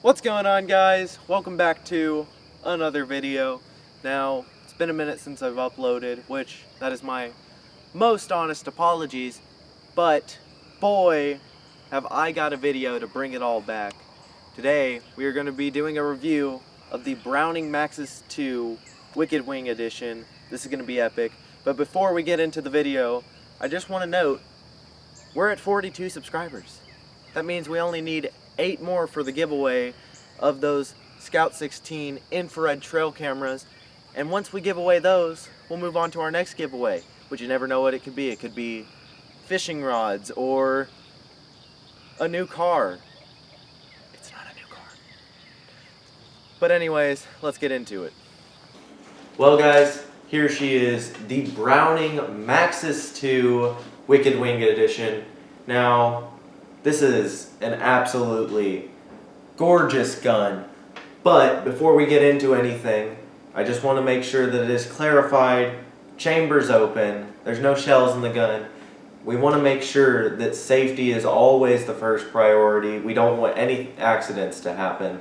What's going on, guys? Welcome back to another video. Now, it's been a minute since I've uploaded, which that is my most honest apologies, but boy, have I got a video to bring it all back. Today, we are going to be doing a review of the Browning Maxus 2 Wicked Wing Edition. This is going to be epic, but before we get into the video, I just want to note, we're at 42 subscribers. That means we only need 8 more for the giveaway of those Scout 16 infrared trail cameras. And once we give away those, we'll move on to our next giveaway, which you never know what it could be. It could be fishing rods or a new car. It's not a new car. But anyways, let's get into it. Well guys, here she is, the Browning Maxus 2 Wicked Wing Edition. Now, this is an absolutely gorgeous gun, but before we get into anything, I just want to make sure that it is clarified, chambers open, there's no shells in the gun. We want to make sure that safety is always the first priority. We don't want any accidents to happen.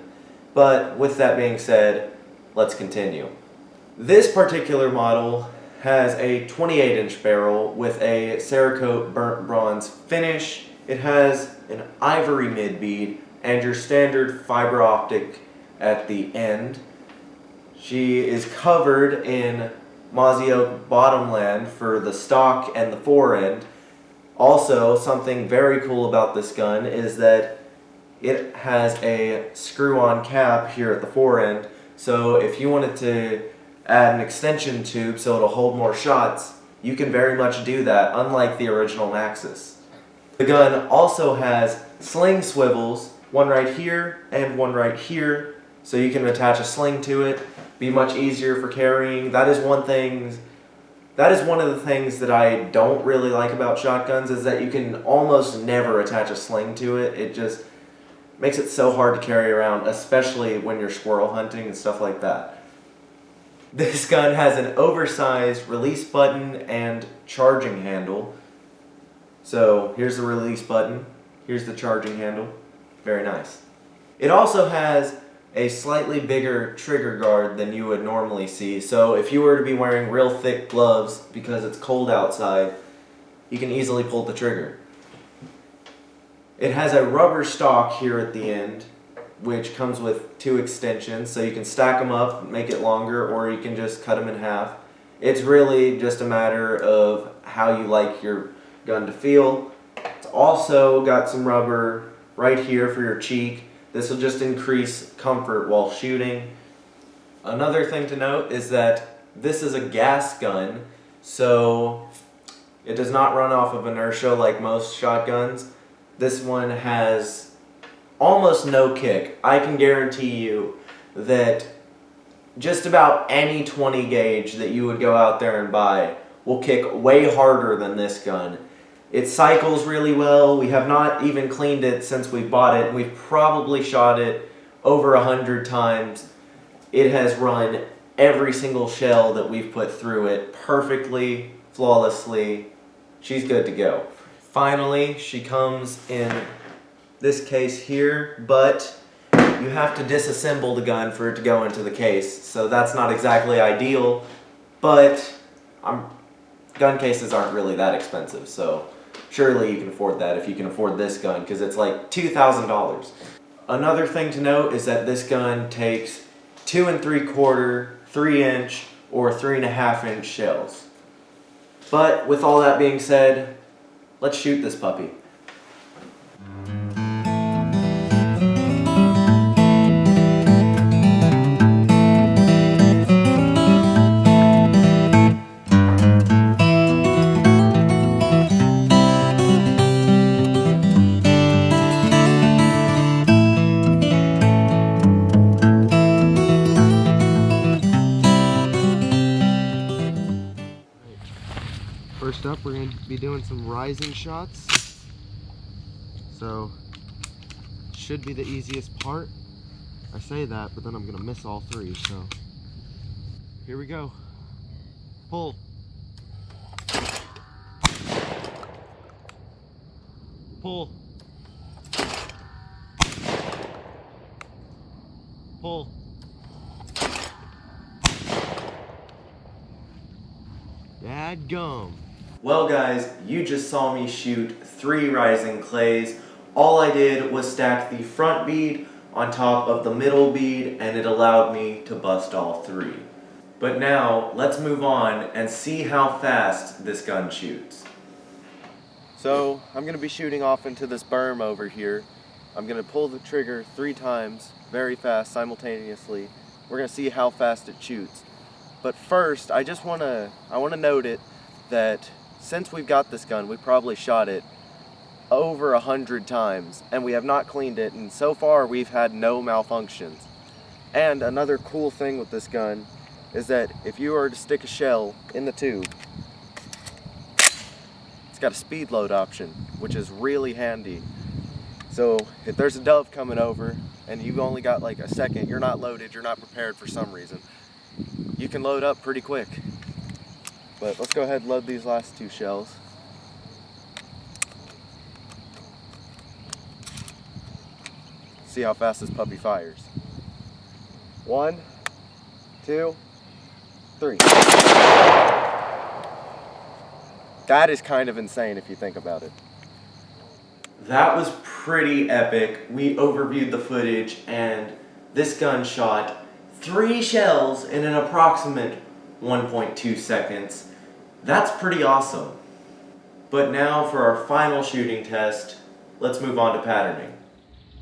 But with that being said, let's continue. This particular model has a 28-inch barrel with a Cerakote burnt bronze finish. It has an ivory mid-bead and your standard fiber optic at the end. She is covered in Mozzie Oak bottomland for the stock and the forend. Also, something very cool about this gun is that it has a screw-on cap here at the forend. So if you wanted to add an extension tube so it'll hold more shots, you can very much do that, unlike the original Maxus. The gun also has sling swivels, one right here and one right here, so you can attach a sling to it, be much easier for carrying. That is one of the things that I don't really like about shotguns, is that you can almost never attach a sling to it. It just makes it so hard to carry around, especially when you're squirrel hunting and stuff like that. This gun has an oversized release button and charging handle. So here's the release button, here's the charging handle, very nice. It also has a slightly bigger trigger guard than you would normally see, so if you were to be wearing real thick gloves because it's cold outside, you can easily pull the trigger. It has a rubber stock here at the end, which comes with 2 extensions, so you can stack them up, make it longer, or you can just cut them in half. It's really just a matter of how you like your gun to feel. It's also got some rubber right here for your cheek. This will just increase comfort while shooting. Another thing to note is that this is a gas gun, so it does not run off of inertia like most shotguns. This one has almost no kick. I can guarantee you that just about any 20 gauge that you would go out there and buy will kick way harder than this gun. It cycles really well. We have not even cleaned it since we bought it. We've probably shot it over 100 times. It has run every single shell that we've put through it perfectly, flawlessly. She's good to go. Finally, she comes in this case here, but you have to disassemble the gun for it to go into the case. So that's not exactly ideal, but gun cases aren't really that expensive, so surely you can afford that if you can afford this gun, because it's like $2,000. Another thing to note is that this gun takes 2 3/4, 3-inch, or 3.5-inch shells. But with all that being said, let's shoot this puppy. First up, we're going to be doing some rising shots. So, should be the easiest part. I say that, but then I'm going to miss all 3, so here we go. Pull. Pull. Pull. Dadgum. Well guys, you just saw me shoot 3 rising clays. All I did was stack the front bead on top of the middle bead and it allowed me to bust all 3. But now, let's move on and see how fast this gun shoots. So, I'm going to be shooting off into this berm over here. I'm going to pull the trigger 3 times, very fast, simultaneously. We're going to see how fast it shoots. But first, I want to note it that since we've got this gun, we probably shot it over 100 times, and we have not cleaned it, and so far we've had no malfunctions. And another cool thing with this gun is that if you were to stick a shell in the tube, it's got a speed load option, which is really handy. So if there's a dove coming over and you've only got like a second, you're not loaded, you're not prepared for some reason, you can load up pretty quick. But let's go ahead and load these last 2 shells. See how fast this puppy fires. 1, 2, 3. That is kind of insane if you think about it. That was pretty epic. We overviewed the footage and this gun shot 3 shells in an approximate 1.2 seconds. That's pretty awesome. But now for our final shooting test, let's move on to patterning.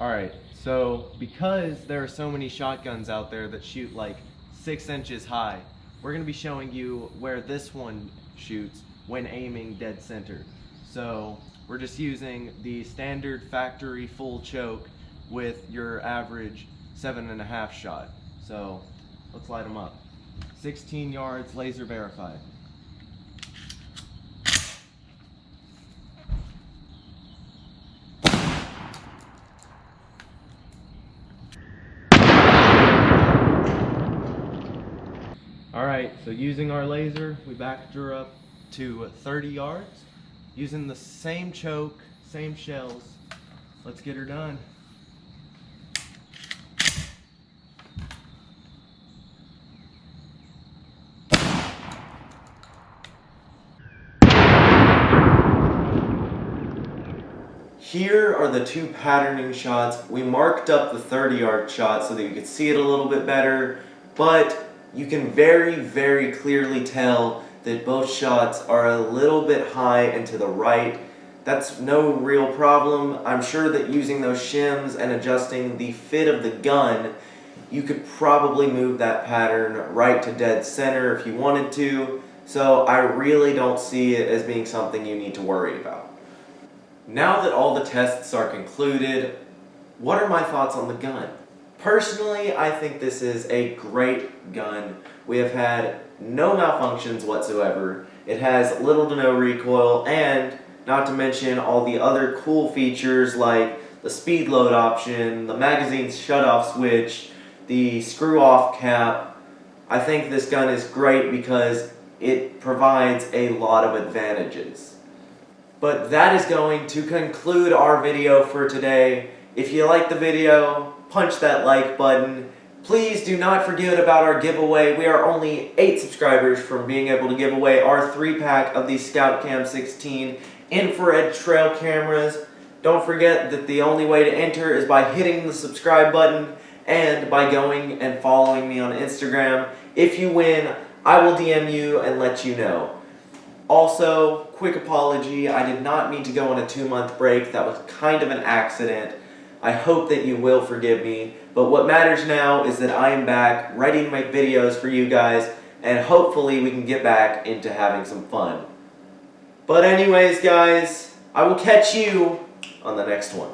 Alright, so because there are so many shotguns out there that shoot like 6 inches high, we're going to be showing you where this one shoots when aiming dead center. So we're just using the standard factory full choke with your average 7.5 shot. So let's light them up. 16 yards, laser verified. Alright, so using our laser, we backed her up to 30 yards. Using the same choke, same shells. Let's get her done. Here are the 2 patterning shots. We marked up the 30-yard shot so that you could see it a little bit better, but you can very, very clearly tell that both shots are a little bit high and to the right. That's no real problem. I'm sure that using those shims and adjusting the fit of the gun, you could probably move that pattern right to dead center if you wanted to, so I really don't see it as being something you need to worry about. Now that all the tests are concluded, what are my thoughts on the gun? Personally, I think this is a great gun. We have had no malfunctions whatsoever. It has little to no recoil, and not to mention all the other cool features like the speed load option, the magazine shutoff switch, the screw off cap. I think this gun is great because it provides a lot of advantages. But that is going to conclude our video for today. If you liked the video, punch that like button. Please do not forget about our giveaway. We are only 8 subscribers from being able to give away our 3-pack of the Scout Cam 16 infrared trail cameras. Don't forget that the only way to enter is by hitting the subscribe button and by going and following me on Instagram. If you win, I will DM you and let you know. Also, quick apology, I did not mean to go on a 2-month break. That was kind of an accident. I hope that you will forgive me, but what matters now is that I am back, ready to make videos for you guys, and hopefully we can get back into having some fun. But anyways guys, I will catch you on the next one.